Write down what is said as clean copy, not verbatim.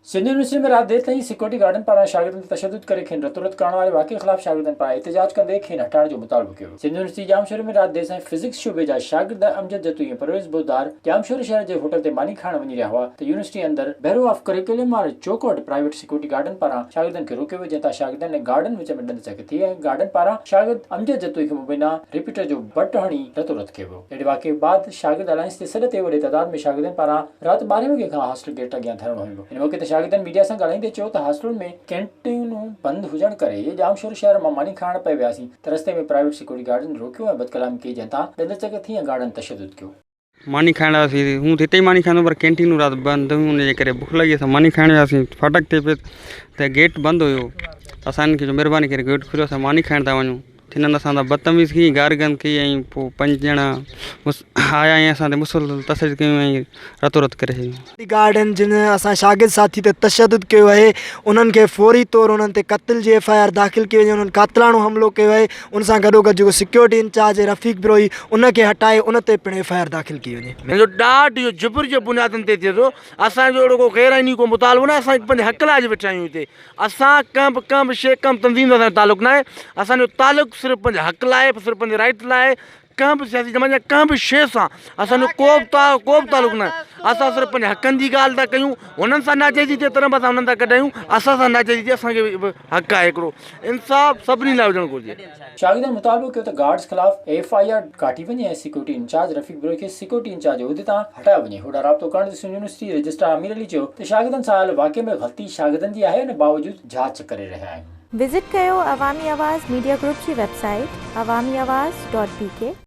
Sindh university में रात देर ताईं सिक्योरिटी गार्डन पारां शागिर्दनि ते तशद्दुद करे खेनि रतो रत करण वारे वाक़े ख़िलाफ़ शागिर्दनि पारां एहतजाज कंदे खेनि हटाइण जो मुतालबो कयो। सिंध यूनिवर्सिटी जामशोरे में रात देर ताईं फिज़िक्स शोबे जा शागिर्द अमजद जतोई ऐं परवेज़ बोदार जामशोरे शहर जे होटल ते मानी खाइण वञी रहिया हुआ त यूनिवर्सिटी अंदर बैरो ऑफ करिकुलम वारे चौकोट प्राइवेट सिक्योरिटी गार्डन पारां शागिर्दनि खे रोकियो वियो, जंहिं तां शागिर्दनि गार्डन विच में ॾंद चक थी ऐं गार्डन पारां शागिर्द अमजद जतोई खे मुबैना रिपीटर जो बट हणी रतो रत कयो वियो। अहिड़े वाक़े बाद शागिर्द अलायंस ते सॾ ते वॾे तइदाद में शागिर्दनि पारां राति 12 वॻे खां हॉस्टल गेट अॻियां धरणो हंयो। हिन मौक़े ते शागिर्दनि मीडिया सां ॻाल्हाईंदे चयो त हॉस्टल में कैंटीनूं बंदि हुजण करे जामशोर शहर मां मानी खाइण पए वियासीं त रस्ते में प्राइवेट सिक्योरिटी गार्डन रोकियो ऐं बदकलामी कई, जंहिं तां ॾंद चक थी ऐं गार्डन तशद्दुद कयो। मानी खाइण वियासीं, हूं हिते ई मानी खाईंदो पर कैंटीनूं राति बंदि हुयूं, हुनजे करे बुख लॻी असां मानी खाइण वियासीं। फाटक ते पियो त गेट बंदि हुयो, असां हिनखे महिरबानी करे गेट खोलियो, असां मानी खाइण था वञूं। हिननि असां सां बदतमीज़ कई, गारगन कई ऐं पोइ 5 ॼणा आया ऐं असां ते मुसलसल तशदुद कयूं ऐं रतो रत करे छॾियूं। गार्डन जिन असां शागिर्द साथी ते तशद्दुद कयो आहे उन्हनि खे फौरी तौरु उन्हनि ते क़त्ल जी FIR दाख़िल कई वञे, उन्हनि क़ातिलाणो हमिलो कयो आहे। उन सां गॾोगॾु जेको सिक्योरिटी इंचार्ज आहे रफ़ीक बिरोही उनखे हटाए उन ते पिणु FIR दाख़िल कई वञे। हिनजो ॾाढो इहो जुबर जे बुनियादनि ते थिए थो। असांजो अहिड़ो को ग़ैर आइनी को मुतालबो न, असां पंहिंजे हक़ लाइ वेठा आहियूं हिते। असां कंहिं बि शइ कंहिं तंज़ीम सां तालुक़ु न आहे, असांजो तालुक़ु सिर्फ़ु पंहिंजे हक़ लाइ, सिर्फ़ु पंहिंजे राइट लाइ। कंहिं बि सियासी जमात या कंहिं बि शइ सां असांजो को बि तालुक़ु न आहे। असां सिर्फ़ु पंहिंजे हक़नि जी ॻाल्हि था कयूं, हुननि सां नाजाइज़ी थिए तरह असां हुननि था कढायूं, असां सां नाजाइज़ी थिए असांखे हक़ु आहे हिकिड़ो। इंसाफ़ सभिनी लाइ हुजणु घुरिजे। शागिर्दनि मुतालबो कयो त गार्ड्स ख़िलाफ़ FIR काटी वञे ऐं सिक्योरिटी इंचार्ज रफ़ीक बिरोही खे सिक्योरिटी इंचार्ज जे उहिदे तां हटायो वञे। होॾां राब्तो करण ते सिंध यूनिवर्सिटी रजिस्ट्रार अमीर अली चयो त शागिर्दनि सां आयल वाक़े में ग़लती शागिर्दनि जी आहे, हिन बावजूदि जांच करे रहिया आहियूं। विज़िट कयो अवामी आवाज़ मीडिया ग्रुप जी वेबसाइट awamiawaz.pk